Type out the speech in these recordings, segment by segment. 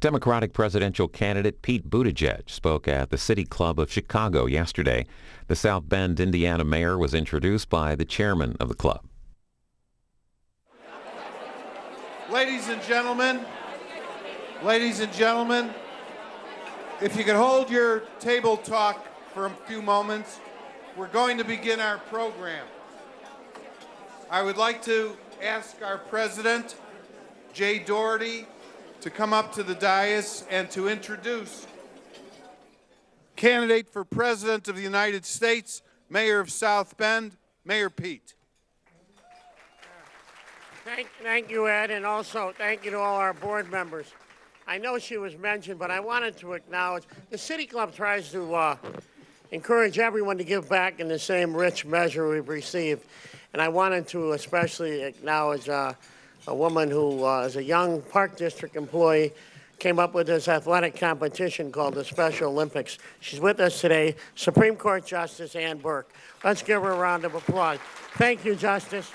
Democratic presidential candidate Pete Buttigieg spoke at the City Club of Chicago yesterday. The South Bend, Indiana mayor was introduced by the chairman of the club. Ladies and gentlemen, if you could hold your table talk for a few moments, we're going to begin our program. I would like to ask our president, Jay Doherty, to come up to the dais and to introduce candidate for President of the United States, Mayor of South Bend, Mayor Pete. Thank you, Ed, and also thank you to all our board members. I know she was mentioned, but I wanted to acknowledge the City Club tries to encourage everyone to give back in the same rich measure we've received. And I wanted to especially acknowledge a woman who is a young Park District employee, came up with this athletic competition called the Special Olympics. She's with us today, Supreme Court Justice Ann Burke. Let's give her a round of applause. Thank you, Justice.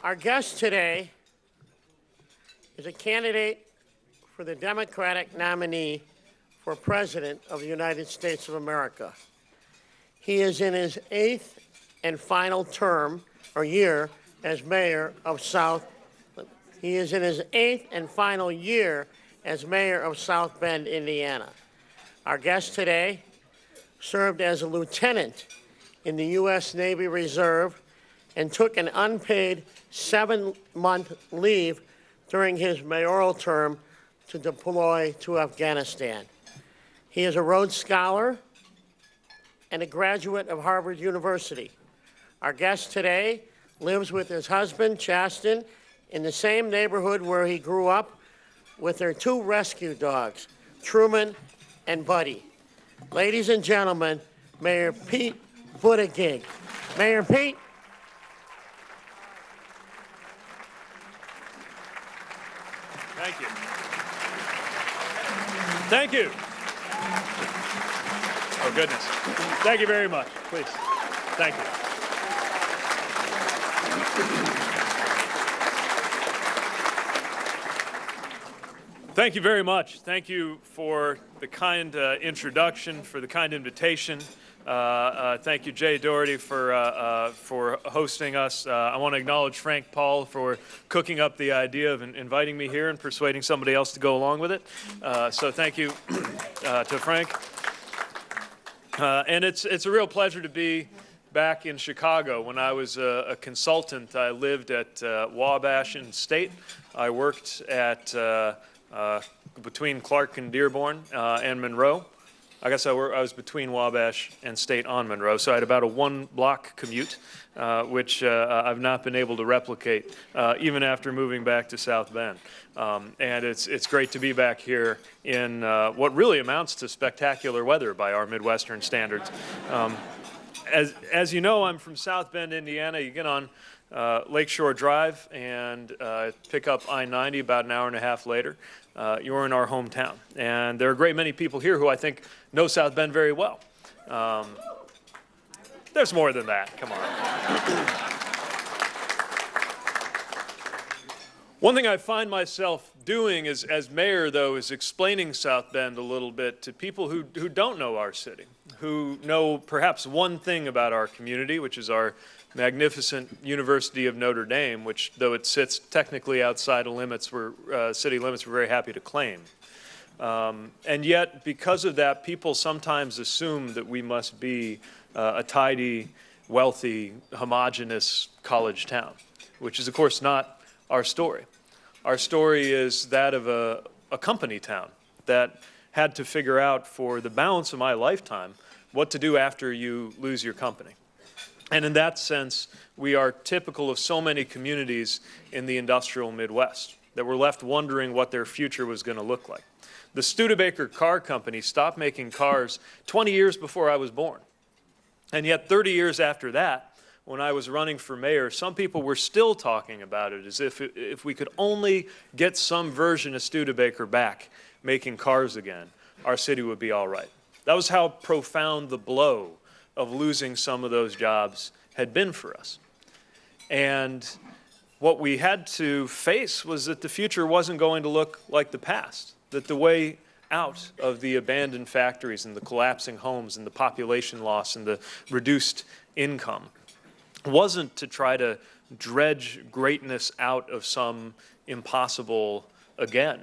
Our guest today is a candidate for the Democratic nominee for President of the United States of America. He is in his 8th and final term or year as mayor of South Bend, Indiana. Our guest today served as a lieutenant in the U.S. Navy Reserve and took an unpaid 7-month leave during his mayoral term to deploy to Afghanistan. He is a Rhodes Scholar and a graduate of Harvard University. Our guest today lives with his husband, Chasten, in the same neighborhood where he grew up with their 2 rescue dogs, Truman and Buddy. Ladies and gentlemen, Mayor Pete Buttigieg. Mayor Pete. Thank you. Thank you. Oh, goodness. Thank you very much. Please. Thank you. Thank you very much. Thank you for the kind introduction, for the kind invitation. Thank you, Jay Doherty, for hosting us. I want to acknowledge Frank Paul for cooking up the idea of inviting me here and persuading somebody else to go along with it. So thank you to Frank. And it's a real pleasure to be back in Chicago. When I was a consultant, I lived at Wabash and State. I worked at between Clark and Dearborn and Monroe. I guess I was between Wabash and State on Monroe, so I had about a 1-block commute, which I've not been able to replicate even after moving back to South Bend. And it's great to be back here in what really amounts to spectacular weather by our Midwestern standards. As you know, I'm from South Bend, Indiana. You get on Lakeshore Drive and pick up I-90 about an hour and a half later. You're in our hometown. And there are a great many people here who I think know South Bend very well. There's more than that. Come on. One thing I find myself doing as mayor, though, is explaining South Bend a little bit to people who don't know our city, who know perhaps one thing about our community, which is our magnificent University of Notre Dame, which, though it sits technically outside of limits, city limits, we're very happy to claim. And yet, because of that, people sometimes assume that we must be a tidy, wealthy, homogeneous college town, which is, of course, not our story. Our story is that of a company town that had to figure out for the balance of my lifetime what to do after you lose your company. And in that sense, we are typical of so many communities in the industrial Midwest that were left wondering what their future was going to look like. The Studebaker Car Company stopped making cars 20 years before I was born. And yet 30 years after that, when I was running for mayor, some people were still talking about it as if we could only get some version of Studebaker back making cars again, our city would be all right. That was how profound the blow of losing some of those jobs had been for us. And what we had to face was that the future wasn't going to look like the past, that the way out of the abandoned factories and the collapsing homes and the population loss and the reduced income wasn't to try to dredge greatness out of some impossible again,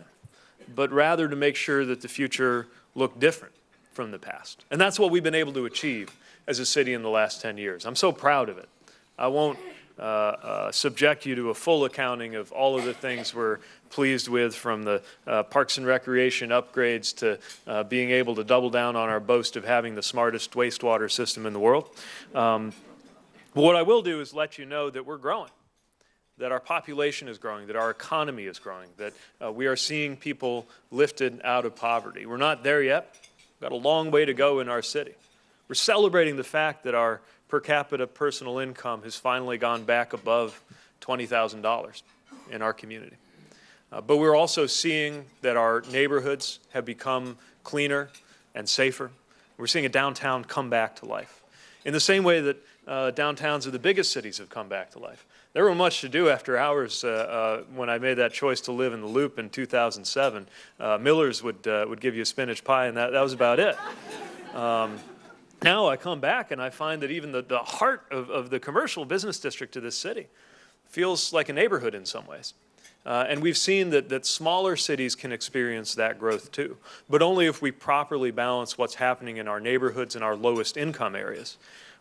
but rather to make sure that the future looked different from the past. And that's what we've been able to achieve as a city in the last 10 years. I'm so proud of it. I won't subject you to a full accounting of all of the things we're pleased with, from the Parks and Recreation upgrades to being able to double down on our boast of having the smartest wastewater system in the world. But what I will do is let you know that we're growing, that our population is growing, that our economy is growing, that we are seeing people lifted out of poverty. We're not there yet. We've got a long way to go in our city. We're celebrating the fact that our per capita personal income has finally gone back above $20,000 in our community. But we're also seeing that our neighborhoods have become cleaner and safer. We're seeing a downtown come back to life in the same way that downtowns of the biggest cities have come back to life. There were much to do after hours when I made that choice to live in the Loop in 2007. Miller's would give you a spinach pie, and that was about it. Now I come back and I find that even the heart of the commercial business district of this city feels like a neighborhood in some ways. And we've seen that smaller cities can experience that growth too, but only if we properly balance what's happening in our neighborhoods and our lowest income areas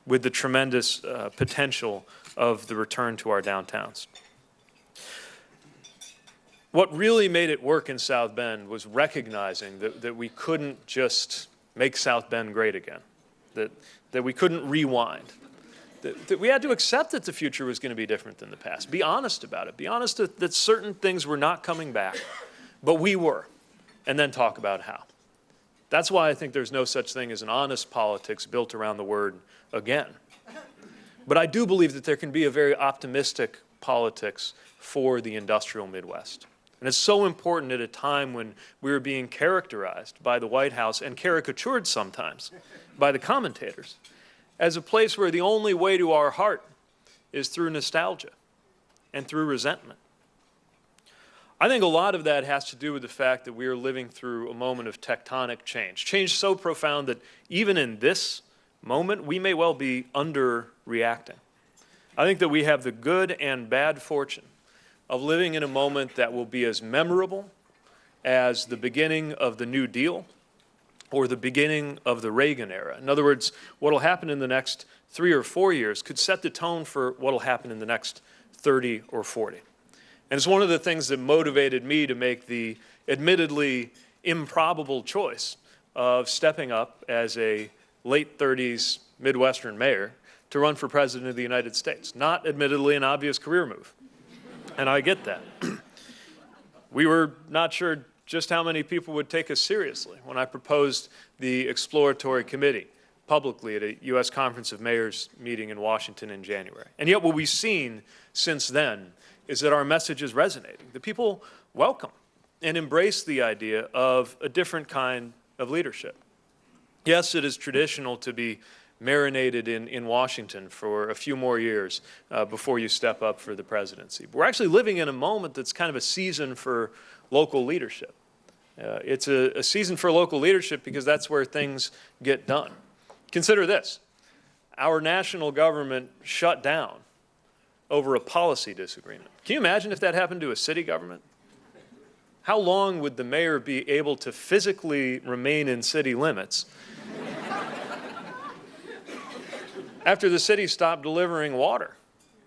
with the tremendous potential of the return to our downtowns. What really made it work in South Bend was recognizing that we couldn't just make South Bend great again, that we couldn't rewind, that we had to accept that the future was going to be different than the past. Be honest about it. Be honest that certain things were not coming back, but we were, and then talk about how. That's why I think there's no such thing as an honest politics built around the word again. But I do believe that there can be a very optimistic politics for the industrial Midwest. And it's so important at a time when we're being characterized by the White House and caricatured sometimes by the commentators as a place where the only way to our heart is through nostalgia and through resentment. I think a lot of that has to do with the fact that we are living through a moment of tectonic change, change so profound that even in this moment, we may well be underreacting. I think that we have the good and bad fortune of living in a moment that will be as memorable as the beginning of the New Deal or the beginning of the Reagan era. In other words, what will happen in the next 3 or 4 years could set the tone for what will happen in the next 30 or 40. And it's one of the things that motivated me to make the admittedly improbable choice of stepping up as a late 30s Midwestern mayor to run for president of the United States. Not admittedly an obvious career move, and I get that. We were not sure just how many people would take us seriously when I proposed the exploratory committee publicly at a U.S. Conference of Mayors meeting in Washington in January. And yet what we've seen since then is that our message is resonating. The people welcome and embrace the idea of a different kind of leadership. Yes, it is traditional to be marinated in Washington for a few more years before you step up for the presidency. But we're actually living in a moment that's kind of a season for local leadership. It's a season for local leadership because that's where things get done. Consider this. Our national government shut down over a policy disagreement. Can you imagine if that happened to a city government? How long would the mayor be able to physically remain in city limits after the city stopped delivering water,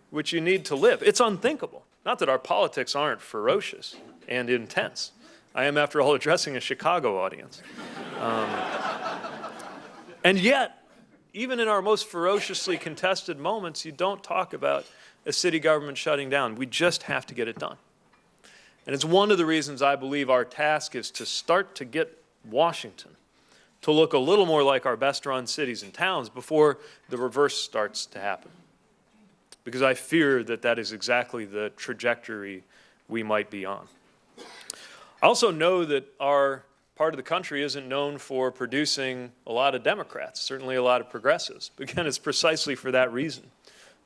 which you need to live? It's unthinkable. Not that our politics aren't ferocious and intense. I am, after all, addressing a Chicago audience. And yet, even in our most ferociously contested moments, you don't talk about a city government shutting down. We just have to get it done. And it's one of the reasons I believe our task is to start to get Washington to look a little more like our best-run cities and towns before the reverse starts to happen. Because I fear that that is exactly the trajectory we might be on. I also know that our part of the country isn't known for producing a lot of Democrats, certainly a lot of progressives. But again, it's precisely for that reason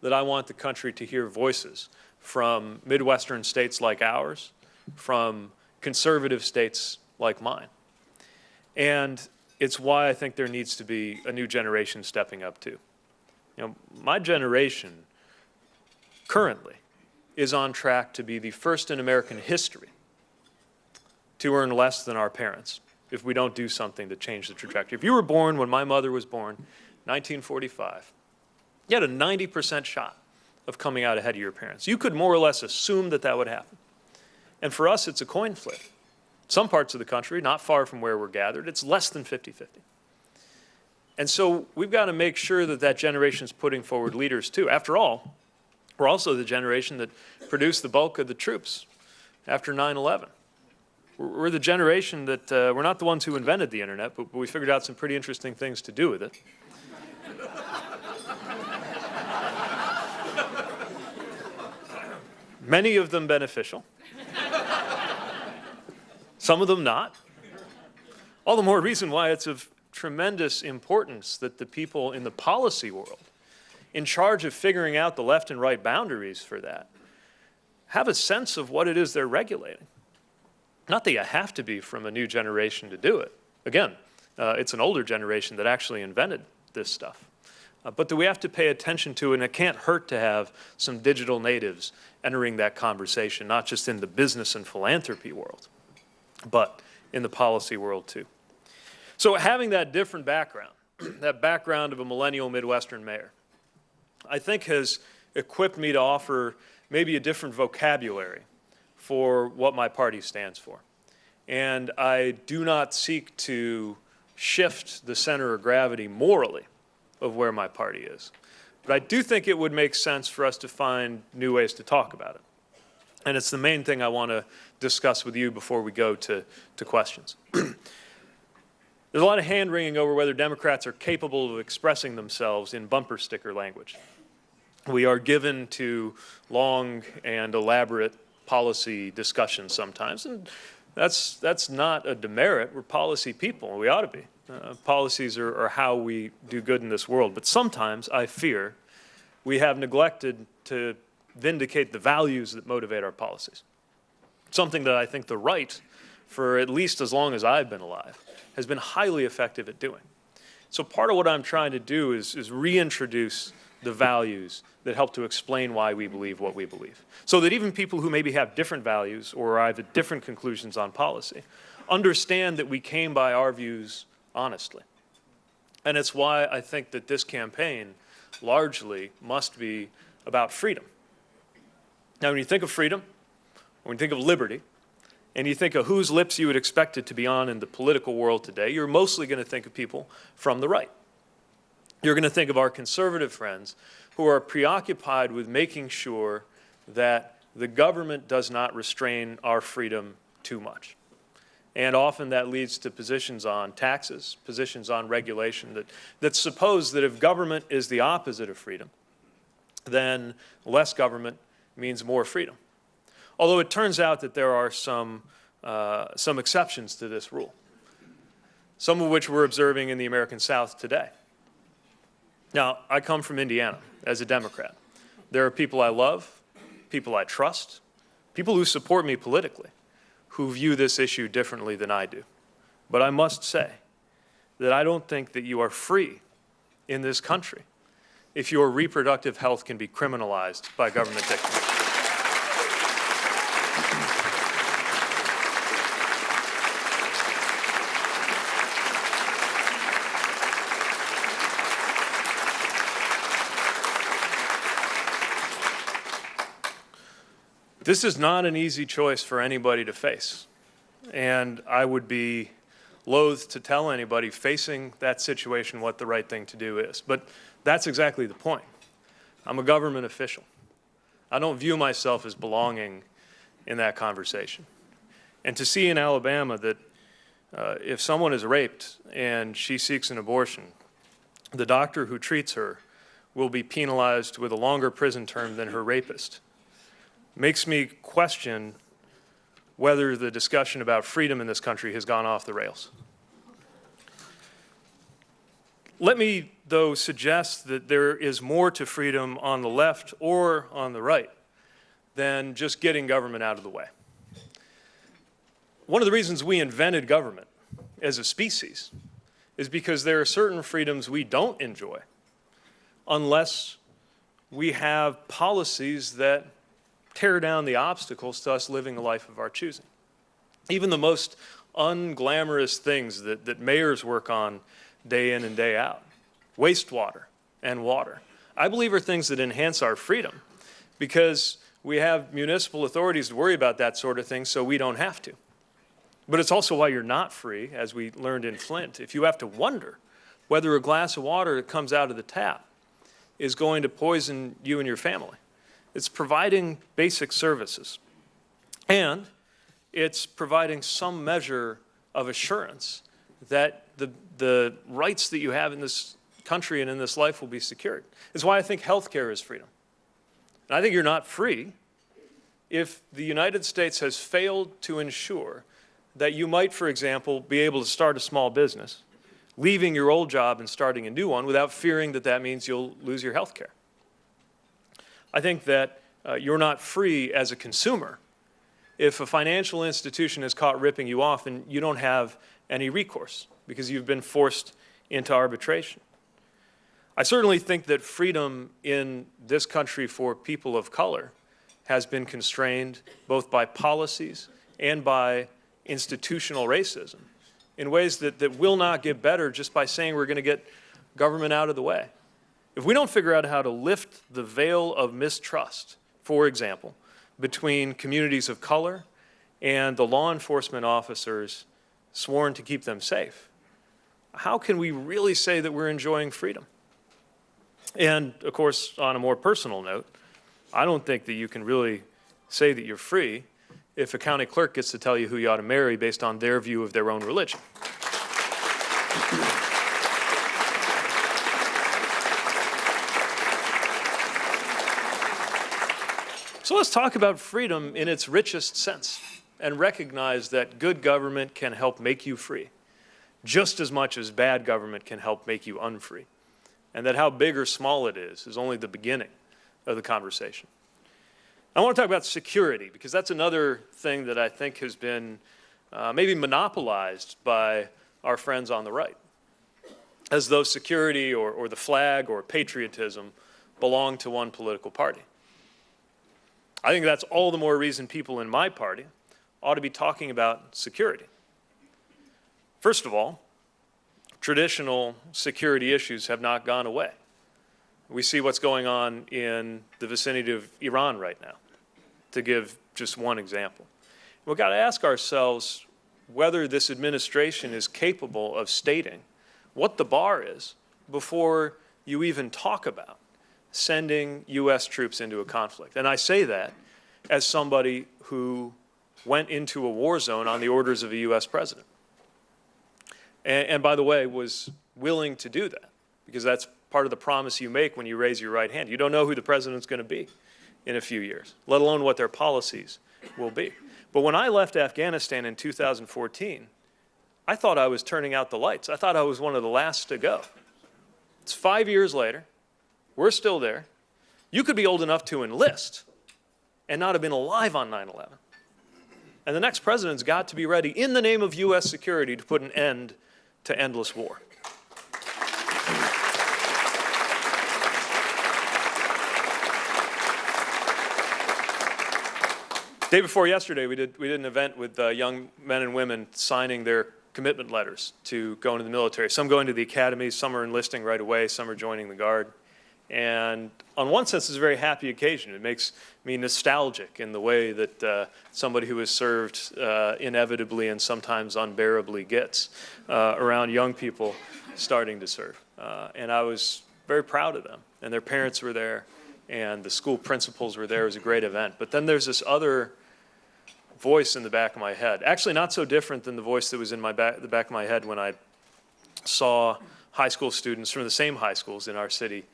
that I want the country to hear voices from Midwestern states like ours, from conservative states like mine. And it's why I think there needs to be a new generation stepping up too. My generation currently is on track to be the first in American history to earn less than our parents if we don't do something to change the trajectory. If you were born when my mother was born, 1945, you had a 90% shot of coming out ahead of your parents. You could more or less assume that that would happen. And for us, it's a coin flip. Some parts of the country, not far from where we're gathered, it's less than 50-50. And so we've got to make sure that that generation is putting forward leaders too. After all, we're also the generation that produced the bulk of the troops after 9/11. We're the generation that, we're not the ones who invented the internet, but we figured out some pretty interesting things to do with it. Many of them beneficial, some of them not. All the more reason why it's of tremendous importance that the people in the policy world, in charge of figuring out the left and right boundaries for that, have a sense of what it is they're regulating. Not that you have to be from a new generation to do it. Again, it's an older generation that actually invented this stuff. But that we have to pay attention to, and it can't hurt to have some digital natives entering that conversation, not just in the business and philanthropy world, but in the policy world too. So having that different background, that background of a millennial Midwestern mayor, I think has equipped me to offer maybe a different vocabulary for what my party stands for. And I do not seek to shift the center of gravity morally of where my party is. But I do think it would make sense for us to find new ways to talk about it. And it's the main thing I want to discuss with you before we go to questions. There's a lot of hand-wringing over whether Democrats are capable of expressing themselves in bumper sticker language. We are given to long and elaborate policy discussions sometimes, and that's not a demerit. We're policy people. We ought to be. Policies are how we do good in this world. But sometimes, I fear, we have neglected to vindicate the values that motivate our policies. Something that I think the right, for at least as long as I've been alive, has been highly effective at doing. So part of what I'm trying to do is reintroduce the values that help to explain why we believe what we believe. So that even people who maybe have different values or arrive at different conclusions on policy understand that we came by our views honestly. And it's why I think that this campaign largely must be about freedom. Now, when you think of freedom, when you think of liberty, and you think of whose lips you would expect it to be on in the political world today, you're mostly going to think of people from the right. You're going to think of our conservative friends who are preoccupied with making sure that the government does not restrain our freedom too much. And often that leads to positions on taxes, positions on regulation that suppose that if government is the opposite of freedom, then less government means more freedom. Although it turns out that there are some exceptions to this rule, some of which we're observing in the American South today. Now, I come from Indiana as a Democrat. There are people I love, people I trust, people who support me politically, who view this issue differently than I do. But I must say that I don't think that you are free in this country if your reproductive health can be criminalized by government dictatorship. This is not an easy choice for anybody to face, and I would be loath to tell anybody facing that situation what the right thing to do is. But that's exactly the point. I'm a government official. I don't view myself as belonging in that conversation. And to see in Alabama that if someone is raped and she seeks an abortion, the doctor who treats her will be penalized with a longer prison term than her rapist makes me question whether the discussion about freedom in this country has gone off the rails. Let me, though, suggest that there is more to freedom on the left or on the right than just getting government out of the way. One of the reasons we invented government as a species is because there are certain freedoms we don't enjoy unless we have policies that tear down the obstacles to us living a life of our choosing. Even the most unglamorous things that mayors work on day in and day out, wastewater and water, I believe are things that enhance our freedom because we have municipal authorities to worry about that sort of thing so we don't have to. But it's also why you're not free, as we learned in Flint, if you have to wonder whether a glass of water that comes out of the tap is going to poison you and your family. It's providing basic services. And it's providing some measure of assurance that the rights that you have in this country and in this life will be secured. It's why I think health care is freedom. And I think you're not free if the United States has failed to ensure that you might, for example, be able to start a small business, leaving your old job and starting a new one without fearing that that means you'll lose your health care. I think that you're not free as a consumer if a financial institution is caught ripping you off and you don't have any recourse because you've been forced into arbitration. I certainly think that freedom in this country for people of color has been constrained both by policies and by institutional racism in ways that will not get better just by saying we're going to get government out of the way. If we don't figure out how to lift the veil of mistrust, for example, between communities of color and the law enforcement officers sworn to keep them safe, how can we really say that we're enjoying freedom? And, of course, on a more personal note, I don't think that you can really say that you're free if a county clerk gets to tell you who you ought to marry based on their view of their own religion. So let's talk about freedom in its richest sense and recognize that good government can help make you free just as much as bad government can help make you unfree, and that how big or small it is only the beginning of the conversation. I want to talk about security because that's another thing that I think has been maybe monopolized by our friends on the right, as though security or the flag or patriotism belong to one political party. I think that's all the more reason people in my party ought to be talking about security. First of all, traditional security issues have not gone away. We see what's going on in the vicinity of Iran right now, to give just one example. We've got to ask ourselves whether this administration is capable of stating what the bar is before you even talk about sending U.S. troops into a conflict. And I say that as somebody who went into a war zone on the orders of a U.S. president. And by the way, was willing to do that, because that's part of the promise you make when you raise your right hand. You don't know who the president's going to be in a few years, let alone what their policies will be. But when I left Afghanistan in 2014, I thought I was turning out the lights. I thought I was one of the last to go. It's 5 years later. We're still there. You could be old enough to enlist and not have been alive on 9/11. And the next president's got to be ready in the name of U.S. security to put an end to endless war. Day before yesterday, we did an event with young men and women signing their commitment letters to go into the military. Some going to the academy, some are enlisting right away, some are joining the Guard. And on one sense, it's a very happy occasion. It makes me nostalgic in the way that somebody who has served inevitably and sometimes unbearably gets around young people starting to serve. And I was very proud of them. And their parents were there, and the school principals were there. It was a great event. But then there's this other voice in the back of my head, actually not so different than the voice that was in the back of my head when I saw high school students from the same high schools in our city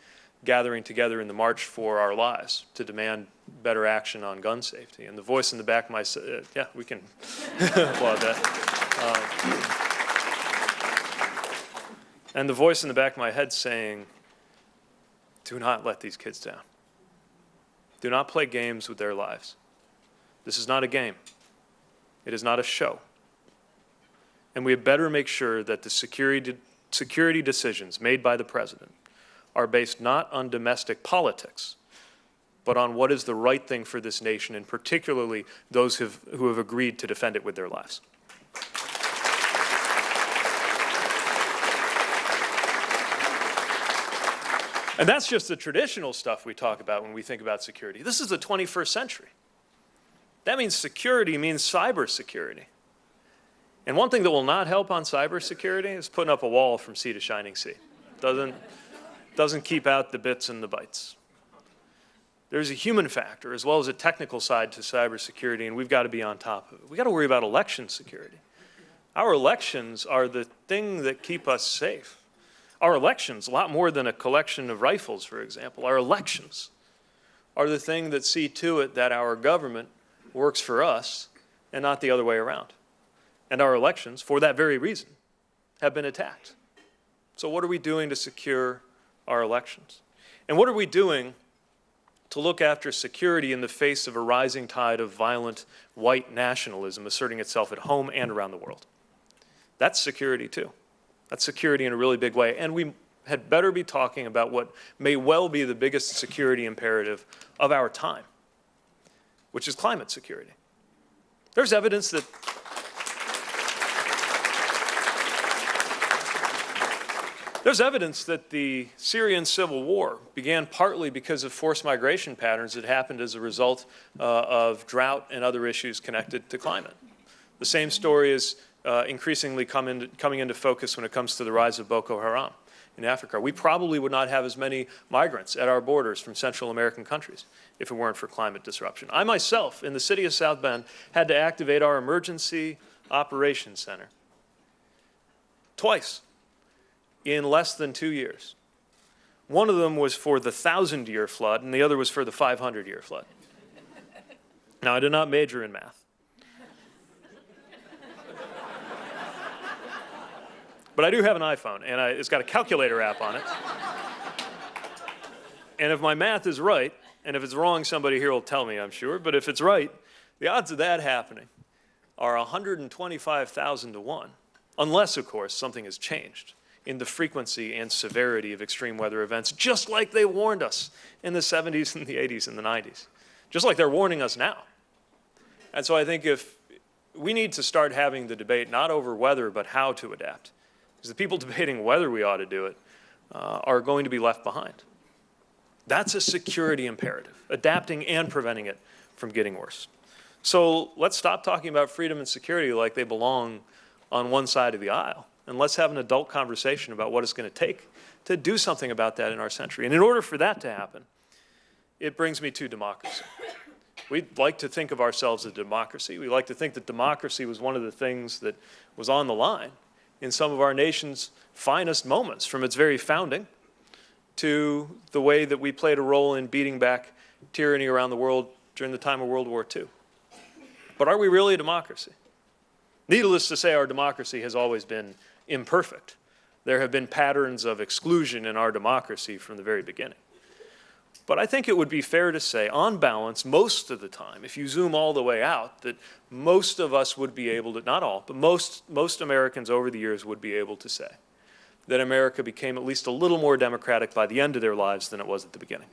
gathering together in the March for Our Lives to demand better action on gun safety. And the voice in the back of my yeah, we can applaud that. And the voice in the back of my head saying, do not let these kids down. Do not play games with their lives. This is not a game. It is not a show. And we had better make sure that the security decisions made by the president are based not on domestic politics, but on what is the right thing for this nation, and particularly those who have agreed to defend it with their lives. And that's just the traditional stuff we talk about when we think about security. This is the 21st century. That means security means cybersecurity. And one thing that will not help on cybersecurity is putting up a wall from sea to shining sea. Doesn't keep out the bits and the bytes. There's a human factor as well as a technical side to cybersecurity, and we've got to be on top of it. We've got to worry about election security. Our elections are the thing that keep us safe. Our elections, a lot more than a collection of rifles, for example, our elections are the thing that see to it that our government works for us and not the other way around. And our elections, for that very reason, have been attacked. So what are we doing to secure our elections? And what are we doing to look after security in the face of a rising tide of violent white nationalism asserting itself at home and around the world? That's security too. That's security in a really big way. And we had better be talking about what may well be the biggest security imperative of our time, which is climate security. There's evidence that the Syrian civil war began partly because of forced migration patterns that happened as a result of drought and other issues connected to climate. The same story is increasingly coming into focus when it comes to the rise of Boko Haram in Africa. We probably would not have as many migrants at our borders from Central American countries if it weren't for climate disruption. I myself, in the city of South Bend, had to activate our Emergency Operations Center twice in less than 2 years. One of them was for the 1,000-year flood, and the other was for the 500-year flood. Now, I did not major in math. But I do have an iPhone, and it's got a calculator app on it. And if my math is right, and if it's wrong, somebody here will tell me, I'm sure, but if it's right, the odds of that happening are 125,000 to 1, unless, of course, something has changed in the frequency and severity of extreme weather events, just like they warned us in the 70s and the 80s and the 90s, just like they're warning us now. And so I think if we need to start having the debate not over whether, but how to adapt, because the people debating whether we ought to do it are going to be left behind. That's a security imperative, adapting and preventing it from getting worse. So let's stop talking about freedom and security like they belong on one side of the aisle, and let's have an adult conversation about what it's going to take to do something about that in our century. And in order for that to happen, it brings me to democracy. We'd like to think of ourselves as a democracy. We like to think that democracy was one of the things that was on the line in some of our nation's finest moments, from its very founding to the way that we played a role in beating back tyranny around the world during the time of World War II. But are we really a democracy? Needless to say, our democracy has always been imperfect. There have been patterns of exclusion in our democracy from the very beginning. But I think it would be fair to say, on balance, most of the time, if you zoom all the way out, that most of us would be able to, not all, but most Americans over the years would be able to say that America became at least a little more democratic by the end of their lives than it was at the beginning.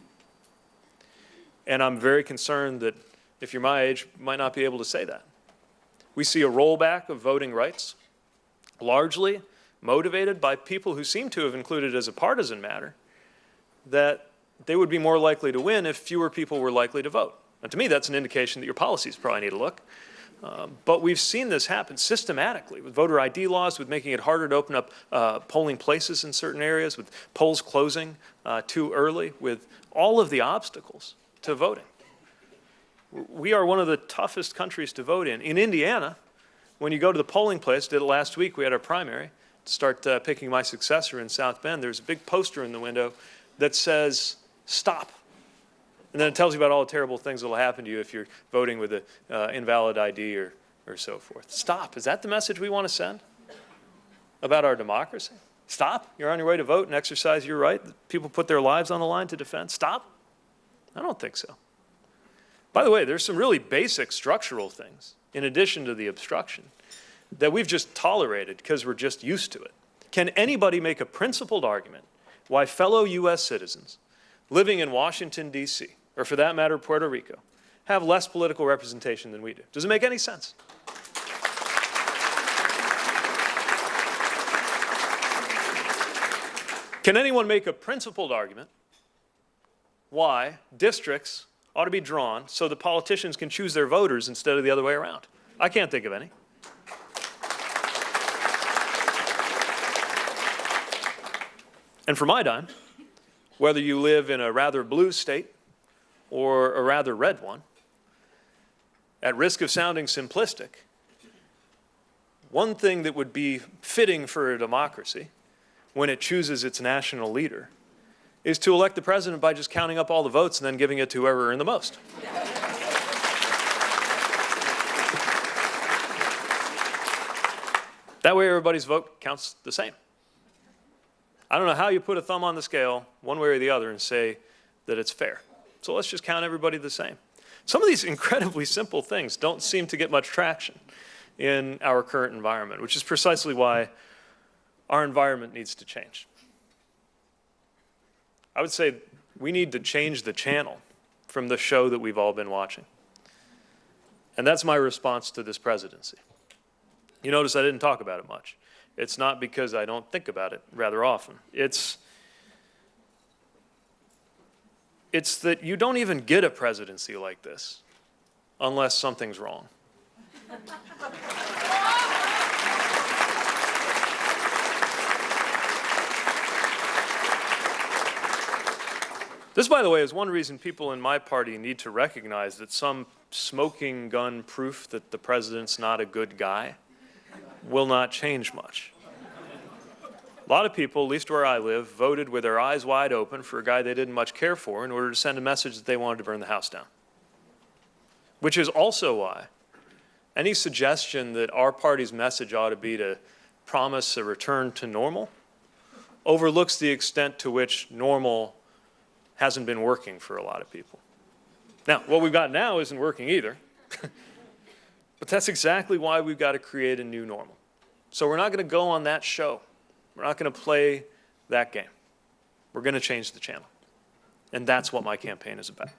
And I'm very concerned that if you're my age, you might not be able to say that. We see a rollback of voting rights, largely motivated by people who seem to have included as a partisan matter that they would be more likely to win if fewer people were likely to vote. And to me, that's an indication that your policies probably need to look. But we've seen this happen systematically with voter ID laws, with making it harder to open up polling places in certain areas, with polls closing too early, with all of the obstacles to voting. We are one of the toughest countries to vote in. In Indiana, when you go to the polling place, did it last week, we had our primary, to start picking my successor in South Bend. There's a big poster in the window that says, "Stop." And then it tells you about all the terrible things that will happen to you if you're voting with an invalid ID or so forth. Stop. Is that the message we want to send about our democracy? Stop. You're on your way to vote and exercise your right. People put their lives on the line to defend. Stop. I don't think so. By the way, there's some really basic structural things, in addition to the obstruction, that we've just tolerated because we're just used to it. Can anybody make a principled argument why fellow U.S. citizens living in Washington, D.C., or for that matter, Puerto Rico, have less political representation than we do? Does it make any sense? Can anyone make a principled argument why districts ought to be drawn so the politicians can choose their voters instead of the other way around? I can't think of any. And for my dime, whether you live in a rather blue state or a rather red one, at risk of sounding simplistic, one thing that would be fitting for a democracy when it chooses its national leader is to elect the president by just counting up all the votes and then giving it to whoever earned the most. That way everybody's vote counts the same. I don't know how you put a thumb on the scale one way or the other and say that it's fair. So let's just count everybody the same. Some of these incredibly simple things don't seem to get much traction in our current environment, which is precisely why our environment needs to change. I would say we need to change the channel from the show that we've all been watching. And that's my response to this presidency. You notice I didn't talk about it much. It's not because I don't think about it rather often. It's that you don't even get a presidency like this unless something's wrong. This, by the way, is one reason people in my party need to recognize that some smoking gun proof that the president's not a good guy will not change much. A lot of people, at least where I live, voted with their eyes wide open for a guy they didn't much care for in order to send a message that they wanted to burn the house down. Which is also why any suggestion that our party's message ought to be to promise a return to normal overlooks the extent to which normal hasn't been working for a lot of people. Now, what we've got now isn't working either. But that's exactly why we've got to create a new normal. So we're not going to go on that show. We're not going to play that game. We're going to change the channel. And that's what my campaign is about.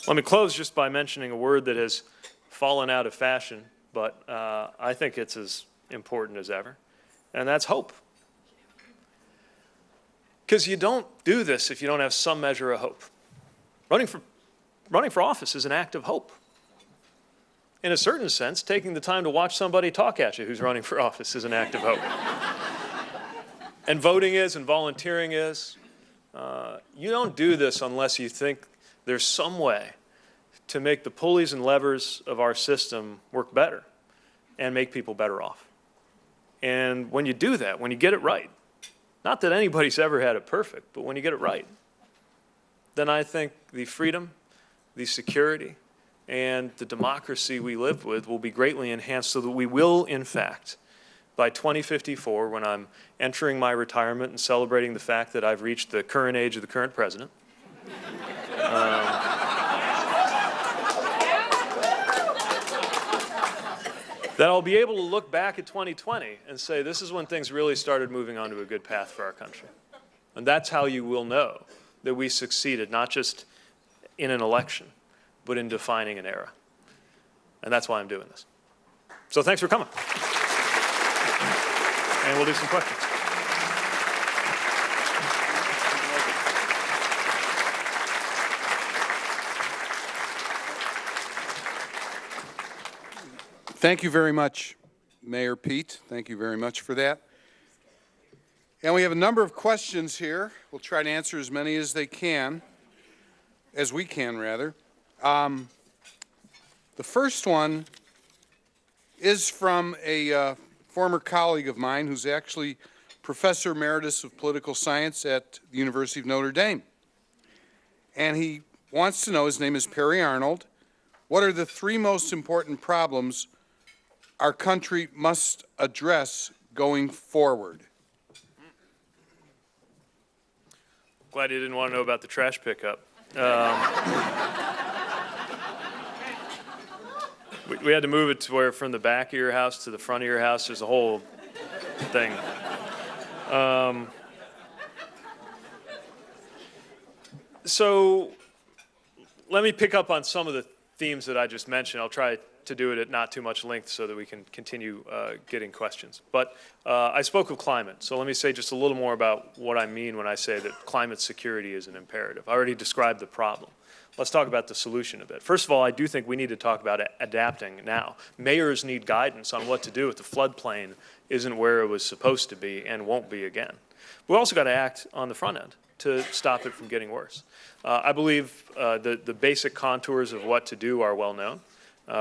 Let me close just by mentioning a word that has fallen out of fashion, but I think it's as important as ever, and that's hope. Because you don't do this if you don't have some measure of hope. Running for office is an act of hope. In a certain sense, taking the time to watch somebody talk at you who's running for office is an act of hope. And voting is, and volunteering is. You don't do this unless you think there's some way to make the pulleys and levers of our system work better and make people better off. And when you do that, when you get it right, not that anybody's ever had it perfect, but when you get it right, then I think the freedom, the security, and the democracy we live with will be greatly enhanced so that we will, in fact, by 2054, when I'm entering my retirement and celebrating the fact that I've reached the current age of the current president, that I'll be able to look back at 2020 and say, this is when things really started moving onto a good path for our country. And that's how you will know that we succeeded, not just in an election, but in defining an era. And that's why I'm doing this. So thanks for coming. And we'll do some questions. Thank you very much, Mayor Pete. Thank you very much for that. And we have a number of questions here. We'll try to answer as many as we can. The first one is from a former colleague of mine who's actually Professor Emeritus of Political Science at the University of Notre Dame. And he wants to know, his name is Perry Arnold, what are the three most important problems our country must address going forward? Glad you didn't want to know about the trash pickup. We had to move it to where from the back of your house to the front of your house, there's a whole thing. So let me pick up on some of the themes that I just mentioned. I'll try to do it at not too much length so that we can continue getting questions. But I spoke of climate, so let me say just a little more about what I mean when I say that climate security is an imperative. I already described the problem. Let's talk about the solution a bit. First of all, I do think we need to talk about adapting now. Mayors need guidance on what to do if the floodplain isn't where it was supposed to be and won't be again. We also got to act on the front end to stop it from getting worse. I believe the basic contours of what to do are well known.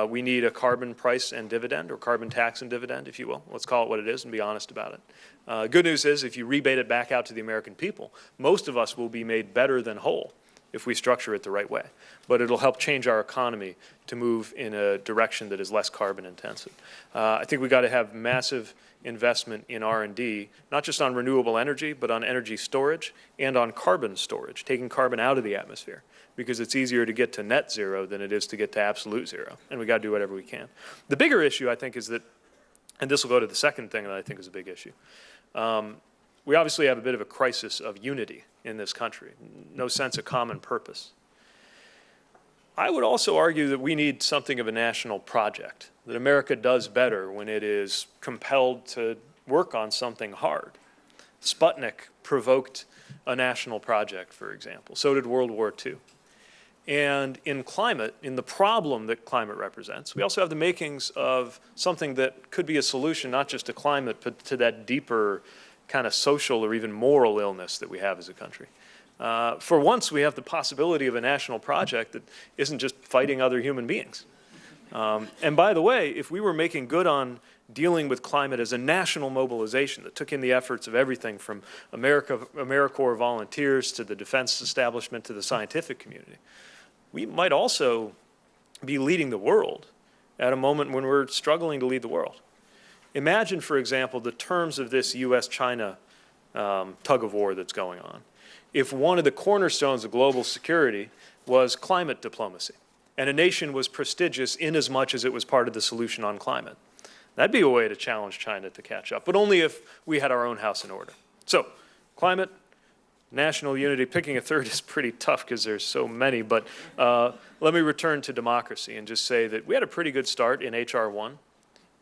We need a carbon price and dividend, or carbon tax and dividend, if you will. Let's call it what it is and be honest about it. Good news is if you rebate it back out to the American people, most of us will be made better than whole if we structure it the right way. But it'll help change our economy to move in a direction that is less carbon intensive. I think we got to have massive investment in R&D, not just on renewable energy, but on energy storage and on carbon storage, taking carbon out of the atmosphere, because it's easier to get to net zero than it is to get to absolute zero, and we got to do whatever we can. The bigger issue, I think, is that, and this will go to the second thing that I think is a big issue, we obviously have a bit of a crisis of unity in this country, no sense of common purpose. I would also argue that we need something of a national project, that America does better when it is compelled to work on something hard. Sputnik provoked a national project, for example. So did World War II. And in climate, in the problem that climate represents, we also have the makings of something that could be a solution, not just to climate, but to that deeper kind of social or even moral illness that we have as a country. For once, we have the possibility of a national project that isn't just fighting other human beings. And by the way, if we were making good on dealing with climate as a national mobilization that took in the efforts of everything from AmeriCorps volunteers to the defense establishment to the scientific community, we might also be leading the world at a moment when we're struggling to lead the world. Imagine, for example, the terms of this US-China tug of war that's going on. If one of the cornerstones of global security was climate diplomacy, and a nation was prestigious in as much as it was part of the solution on climate, that'd be a way to challenge China to catch up, but only if we had our own house in order. So, climate, national unity, picking a third is pretty tough because there's so many, but let me return to democracy and just say that we had a pretty good start in H.R. 1.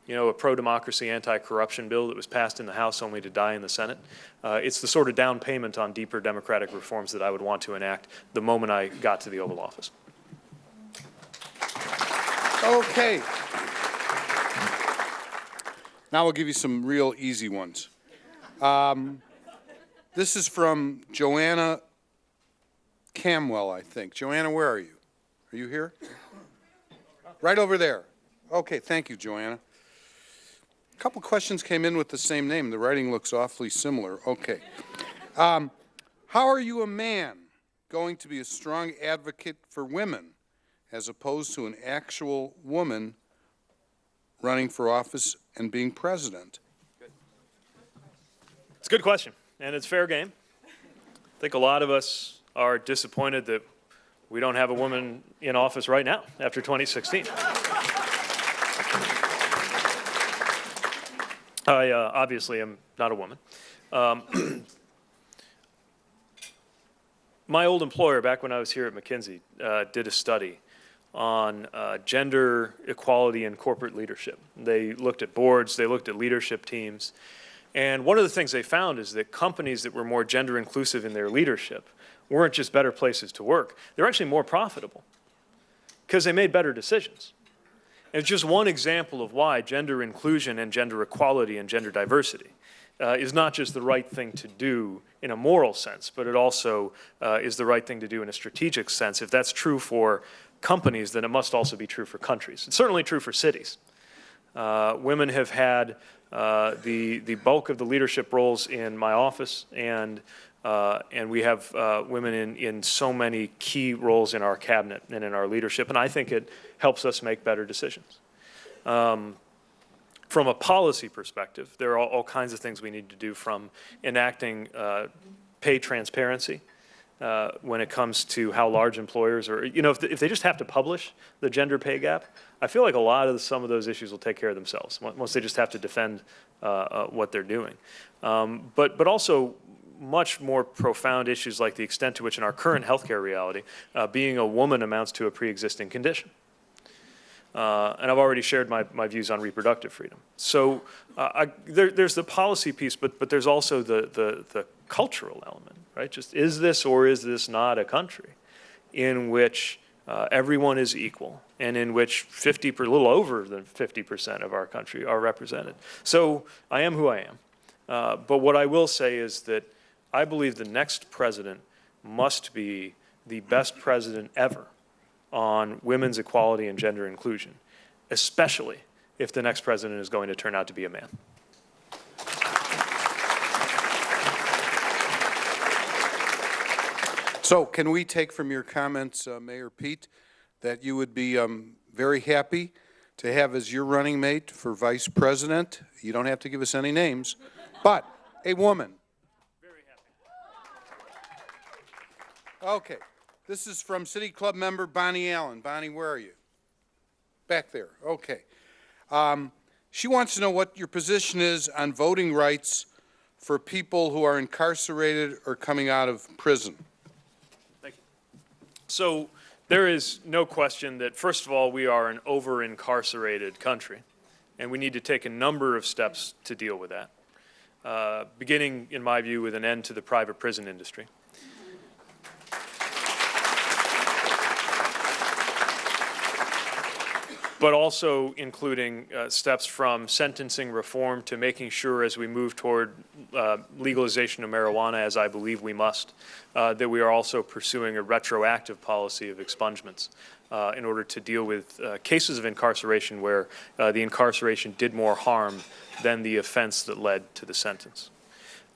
You know, a pro-democracy, anti-corruption bill that was passed in the House only to die in the Senate. It's the sort of down payment on deeper democratic reforms that I would want to enact the moment I got to the Oval Office. Okay. Now I'll give you some real easy ones. This is from Joanna Camwell, I think. Joanna, where are you? Are you here? Right over there. Okay, thank you, Joanna. A couple questions came in with the same name. The writing looks awfully similar. Okay. How are you, a man, going to be a strong advocate for women as opposed to an actual woman running for office and being president? It's a good question, and it's fair game. I think a lot of us are disappointed that we don't have a woman in office right now after 2016. I obviously am not a woman. My old employer, back when I was here at McKinsey, did a study on gender equality in corporate leadership. They looked at boards, they looked at leadership teams, and one of the things they found is that companies that were more gender inclusive in their leadership weren't just better places to work, they're actually more profitable because they made better decisions. And it's just one example of why gender inclusion and gender equality and gender diversity is not just the right thing to do in a moral sense, but it also is the right thing to do in a strategic sense. If that's true for companies, then it must also be true for countries. It's certainly true for cities. Women have had the bulk of the leadership roles in my office, and we have women in so many key roles in our cabinet and in our leadership, and I think it helps us make better decisions. For From a policy perspective, there are all kinds of things we need to do, from enacting pay transparency when it comes to how large employers are, if they just have to publish the gender pay gap, I feel like some of those issues will take care of themselves once they just have to defend what they're doing. But also much more profound issues like the extent to which in our current healthcare reality, being a woman amounts to a pre-existing condition. And I've already shared my views on reproductive freedom. So there's the policy piece, but there's also the cultural element, right? Just, is this or is this not a country in which everyone is equal and in which a little over than 50% of our country are represented? So I am who I am. But what I will say is that I believe the next president must be the best president ever on women's equality and gender inclusion, especially if the next president is going to turn out to be a man. So can we take from your comments, Mayor Pete, that you would be very happy to have as your running mate for vice president, you don't have to give us any names, but a woman? Very happy. Okay. This is from City Club member Bonnie Allen. Bonnie, where are you? Back there. Okay. She wants to know what your position is on voting rights for people who are incarcerated or coming out of prison. Thank you. So there is no question that, first of all, we are an over-incarcerated country, and we need to take a number of steps to deal with that, beginning, in my view, with an end to the private prison industry. But also including steps from sentencing reform to making sure, as we move toward legalization of marijuana, as I believe we must, that we are also pursuing a retroactive policy of expungements in order to deal with cases of incarceration where the incarceration did more harm than the offense that led to the sentence.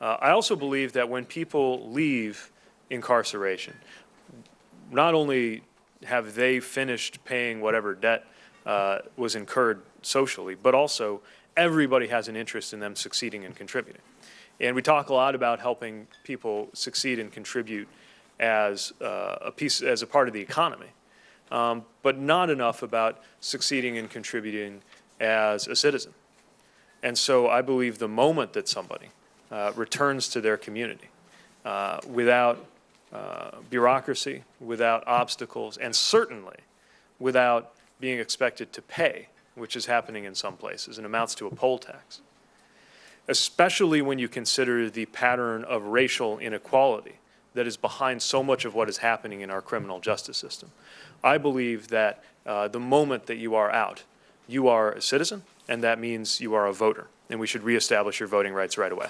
I also believe that when people leave incarceration, not only have they finished paying whatever debt was incurred socially, but also everybody has an interest in them succeeding and contributing. And we talk a lot about helping people succeed and contribute as a part of the economy, but not enough about succeeding and contributing as a citizen. And so I believe the moment that somebody returns to their community without bureaucracy, without obstacles, and certainly without being expected to pay, which is happening in some places and amounts to a poll tax, especially when you consider the pattern of racial inequality that is behind so much of what is happening in our criminal justice system. I believe that the moment that you are out, you are a citizen, and that means you are a voter, and we should reestablish your voting rights right away.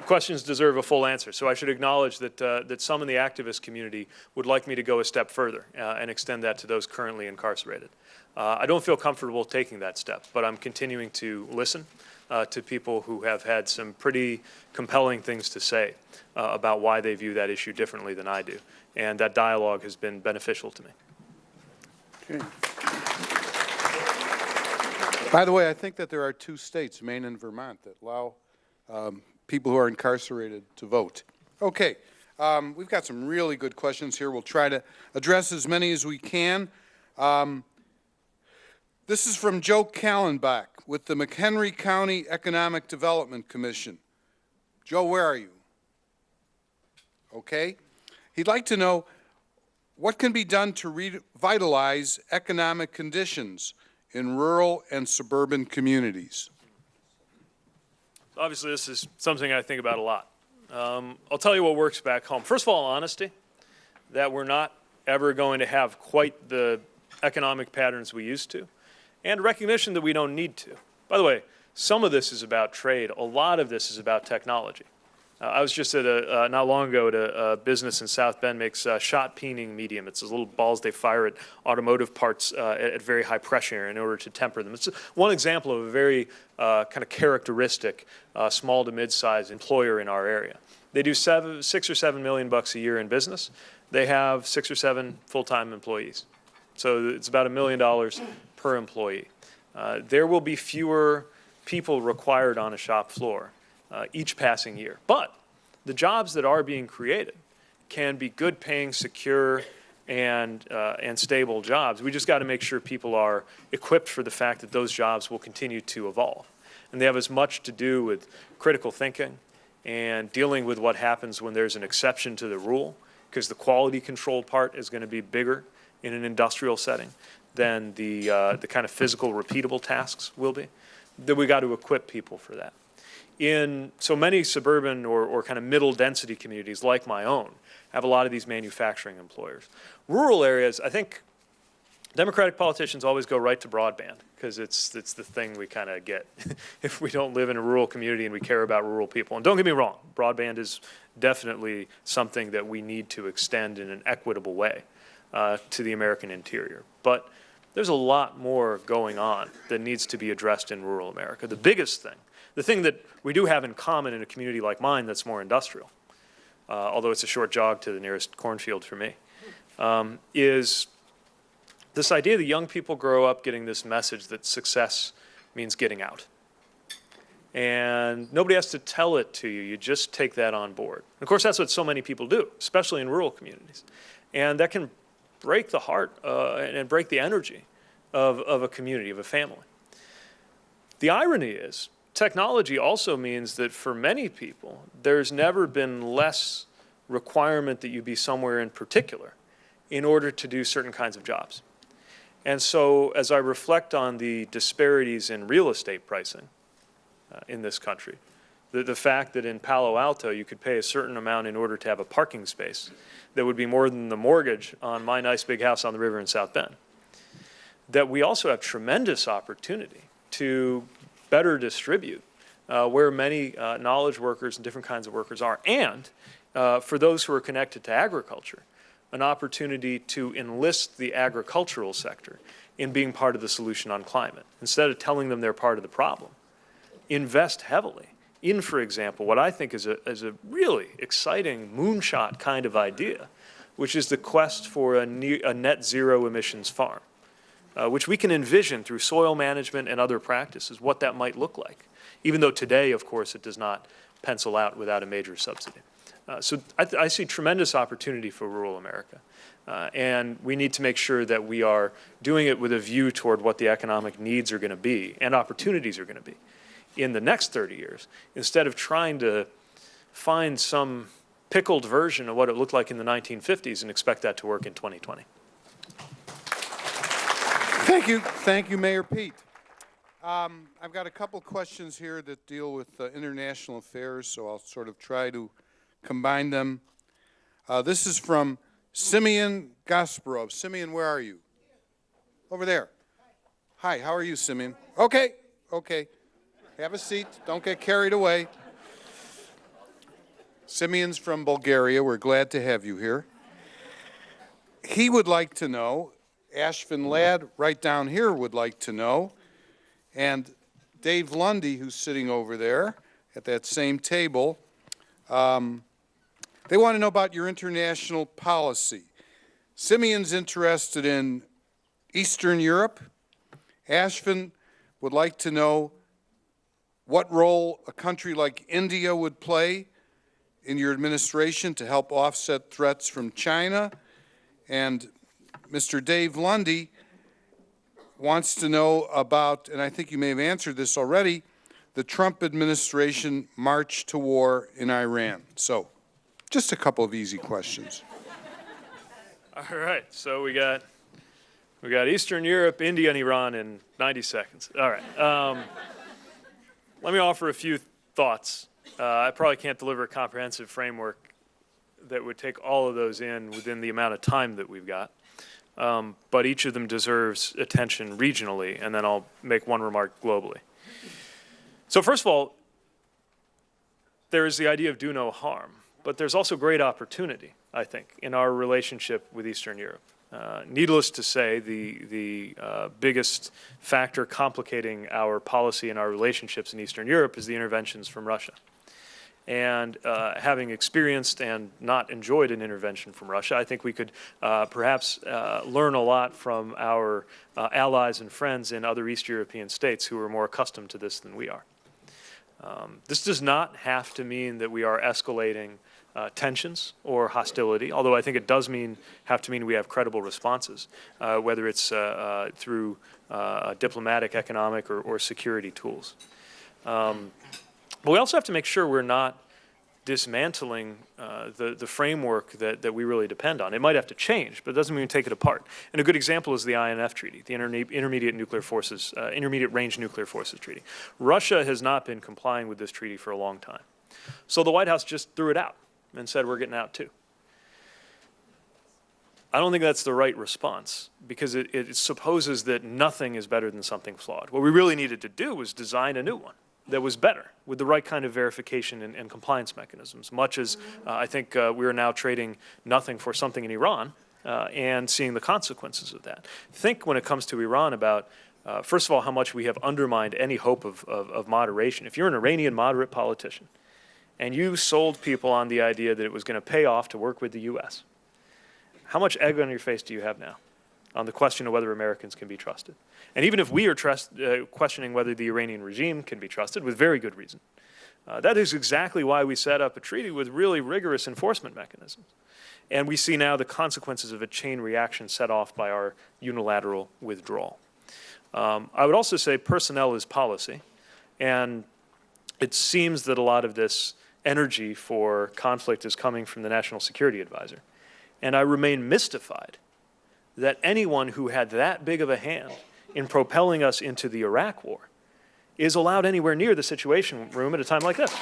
Questions deserve a full answer, so I should acknowledge that some in the activist community would like me to go a step further and extend that to those currently incarcerated. I don't feel comfortable taking that step, but I'm continuing to listen to people who have had some pretty compelling things to say about why they view that issue differently than I do, and that dialogue has been beneficial to me. Okay. By the way, I think that there are 2 states, Maine and Vermont, that allow people who are incarcerated to vote. Okay, we've got some really good questions here. We'll try to address as many as we can. This is from Joe Kallenbach with the McHenry County Economic Development Commission. Joe, where are you? Okay. He'd like to know what can be done to revitalize economic conditions in rural and suburban communities. Obviously, this is something I think about a lot. I'll tell you what works back home. First of all, honesty, that we're not ever going to have quite the economic patterns we used to, and recognition that we don't need to. By the way, some of this is about trade. A lot of this is about technology. I was just at not long ago at a business in South Bend makes shot peening medium. It's those little balls they fire at automotive parts at very high pressure in order to temper them. It's one example of a very kind of characteristic small to mid-sized employer in our area. They do 6 or 7 million bucks a year in business. They have 6 or 7 full-time employees. So it's about $1 million per employee. There will be fewer people required on a shop floor each passing year. But the jobs that are being created can be good paying, secure, and stable jobs. We just got to make sure people are equipped for the fact that those jobs will continue to evolve. And they have as much to do with critical thinking and dealing with what happens when there's an exception to the rule, because the quality control part is going to be bigger in an industrial setting than the kind of physical repeatable tasks will be, that we got to equip people for that. In so many suburban or kind of middle density communities like my own have a lot of these manufacturing employers. Rural areas, I think Democratic politicians always go right to broadband because it's the thing we kind of get if we don't live in a rural community and we care about rural people. And don't get me wrong, broadband is definitely something that we need to extend in an equitable way to the American interior. But there's a lot more going on that needs to be addressed in rural America. The biggest thing, the thing that we do have in common in a community like mine that's more industrial, although it's a short jog to the nearest cornfield for me, is this idea that young people grow up getting this message that success means getting out. And nobody has to tell it to you. You just take that on board. And of course, that's what so many people do, especially in rural communities. And that can break the heart and break the energy of a community, of a family. The irony is, technology also means that for many people, there's never been less requirement that you be somewhere in particular in order to do certain kinds of jobs. And so as I reflect on the disparities in real estate pricing in this country, the fact that in Palo Alto you could pay a certain amount in order to have a parking space that would be more than the mortgage on my nice big house on the river in South Bend, that we also have tremendous opportunity to better distribute where many knowledge workers and different kinds of workers are, and for those who are connected to agriculture, an opportunity to enlist the agricultural sector in being part of the solution on climate. Instead of telling them they're part of the problem, invest heavily in, for example, what I think is a really exciting moonshot kind of idea, which is the quest for a net zero emissions farm, which we can envision through soil management and other practices, what that might look like, even though today, of course, it does not pencil out without a major subsidy. So I see tremendous opportunity for rural America, and we need to make sure that we are doing it with a view toward what the economic needs are going to be and opportunities are going to be in the next 30 years, instead of trying to find some pickled version of what it looked like in the 1950s and expect that to work in 2020. Thank you, Mayor Pete. I've got a couple questions here that deal with international affairs, so I'll sort of try to combine them. This is from Simeon Gasparov. Simeon, where are you? Over there. Hi, how are you, Simeon? Okay. Have a seat. Don't get carried away. Simeon's from Bulgaria. We're glad to have you here. He would like to know, Ashvin Ladd right down here would like to know, and Dave Lundy, who's sitting over there at that same table, they want to know about your international policy. Simeon's interested in Eastern Europe. Ashvin would like to know what role a country like India would play in your administration to help offset threats from China. And Mr. Dave Lundy wants to know about, and I think you may have answered this already, the Trump administration march to war in Iran. So, just a couple of easy questions. All right, so we got Eastern Europe, India, and Iran in 90 seconds. All right. Let me offer a few thoughts. I probably can't deliver a comprehensive framework that would take all of those in within the amount of time that we've got. But each of them deserves attention regionally, and then I'll make one remark globally. So first of all, there is the idea of do no harm, but there's also great opportunity, I think, in our relationship with Eastern Europe. Needless to say, the biggest factor complicating our policy and our relationships in Eastern Europe is the interventions from Russia. And having experienced and not enjoyed an intervention from Russia, I think we could perhaps learn a lot from our allies and friends in other East European states who are more accustomed to this than we are. This does not have to mean that we are escalating tensions or hostility, although I think it does have to mean we have credible responses, whether it's through diplomatic, economic, or security tools. But we also have to make sure we're not dismantling the framework that we really depend on. It might have to change, but it doesn't mean we take it apart. And a good example is the INF Treaty, the Intermediate Range Nuclear Forces Treaty. Russia has not been complying with this treaty for a long time. So the White House just threw it out and said, we're getting out too. I don't think that's the right response, because it supposes that nothing is better than something flawed. What we really needed to do was design a new one that was better, with the right kind of verification and compliance mechanisms, much as I think we are now trading nothing for something in Iran and seeing the consequences of that. Think when it comes to Iran about, first of all, how much we have undermined any hope of moderation. If you're an Iranian moderate politician and you sold people on the idea that it was going to pay off to work with the U.S., how much egg on your face do you have now on the question of whether Americans can be trusted? And even if we are questioning whether the Iranian regime can be trusted, with very good reason, that is exactly why we set up a treaty with really rigorous enforcement mechanisms. And we see now the consequences of a chain reaction set off by our unilateral withdrawal. I would also say personnel is policy, and it seems that a lot of this energy for conflict is coming from the National Security Advisor. And I remain mystified that anyone who had that big of a hand in propelling us into the Iraq War is allowed anywhere near the Situation Room at a time like this.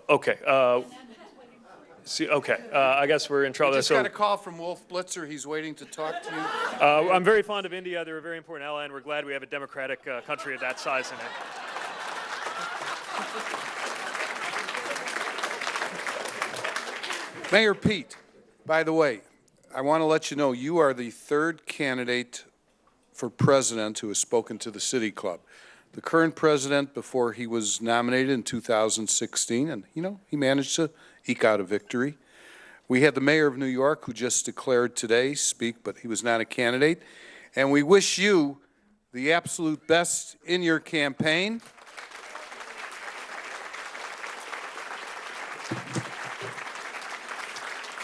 Okay. I guess we're in trouble. I just got a call from Wolf Blitzer. He's waiting to talk to you. I'm very fond of India. They're a very important ally, and we're glad we have a democratic country of that size in it. Mayor Pete, by the way, I want to let you know you are the third candidate for president who has spoken to the City Club. The current president, before he was nominated in 2016, and he managed to eke out a victory. We had the mayor of New York, who just declared today, speak, but he was not a candidate. And we wish you the absolute best in your campaign.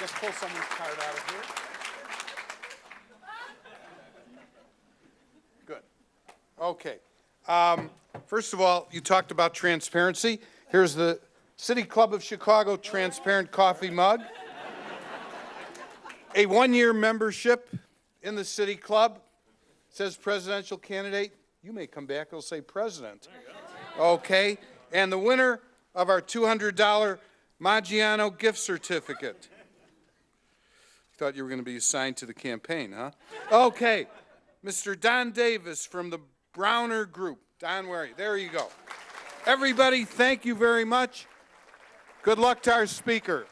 Just pull someone's card out of here. Good. Okay. First of all, you talked about transparency. Here's the City Club of Chicago transparent coffee mug. A one-year membership in the City Club. Says presidential candidate. You may come back, it'll say president. Okay. And the winner of our $200 Maggiano gift certificate. Thought you were going to be assigned to the campaign, huh? Okay. Mr. Don Davis from the Browner Group. Don, where are you? There you go. Everybody, thank you very much. Good luck to our speaker.